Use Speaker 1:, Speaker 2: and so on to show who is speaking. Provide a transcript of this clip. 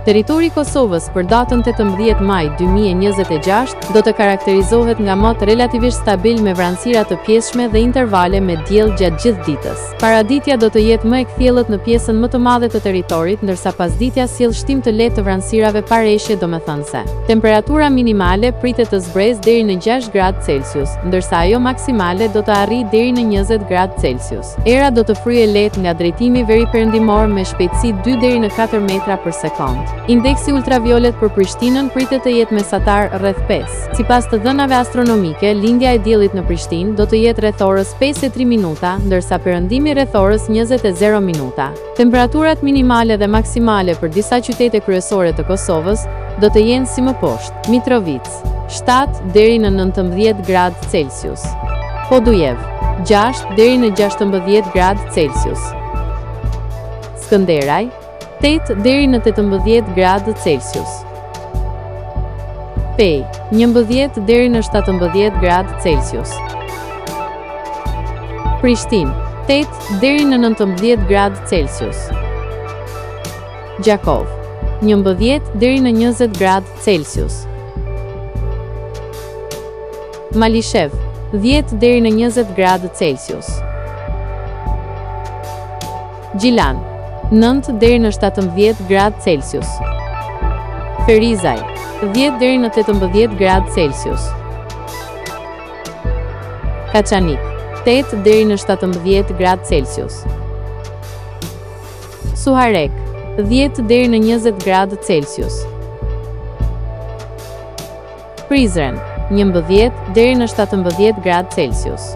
Speaker 1: Territori i Kosovës për datën 18 maj 2026 do të karakterizohet nga motë relativisht stabil me vranësira të pjeshme dhe intervale me diell gjatë gjithë ditës. Paraditja do të jetë më e kthjellët në pjesën më të madhe të territorit, ndërsa pasditja sjell shtim të lehtë të vranësirave pa reshje, domethënëse. Temperatura minimale pritet të zbresë deri në 6 gradë Celsius, ndërsa ajo maksimale do të arrijë deri në 20 gradë Celsius. Era do të fryejë lehtë nga drejtimi veriperëndimor me shpejtësi 2 deri në 4 metra për sekond. Indeksi ultraviolet për Prishtinën pritet të jetë mesatar rreth 5. Sipas të dhënave astronomike, lindja e diellit në Prishtinë do të jetë rreth orës 5:03 minuta, ndërsa perëndimi rreth orës 20:0 minuta. Temperaturat minimale dhe maksimale për disa qytete kryesore të Kosovës do të jenë si më poshtë: Mitrovica 7 deri në 19 gradë Celsius, Podujev 6 deri në 16 gradë Celsius, Skënderaj 8 deri në 18 gradë Celsius, Pej 11 deri në 17 gradë Celsius, Prishtinë 8 deri në 19 gradë Celsius, Gjakov 11 deri në 20 gradë Celsius, Malishev 10 deri në 20 gradë Celsius, Gjilan 9 deri në 17 gradë Celsius, Ferizaj 10 deri në 18 gradë Celsius, Kaçanik 8 deri në 17 gradë Celsius, Suharek 10 deri në 20 gradë Celsius, Prizren 11 deri në 17 gradë Celsius.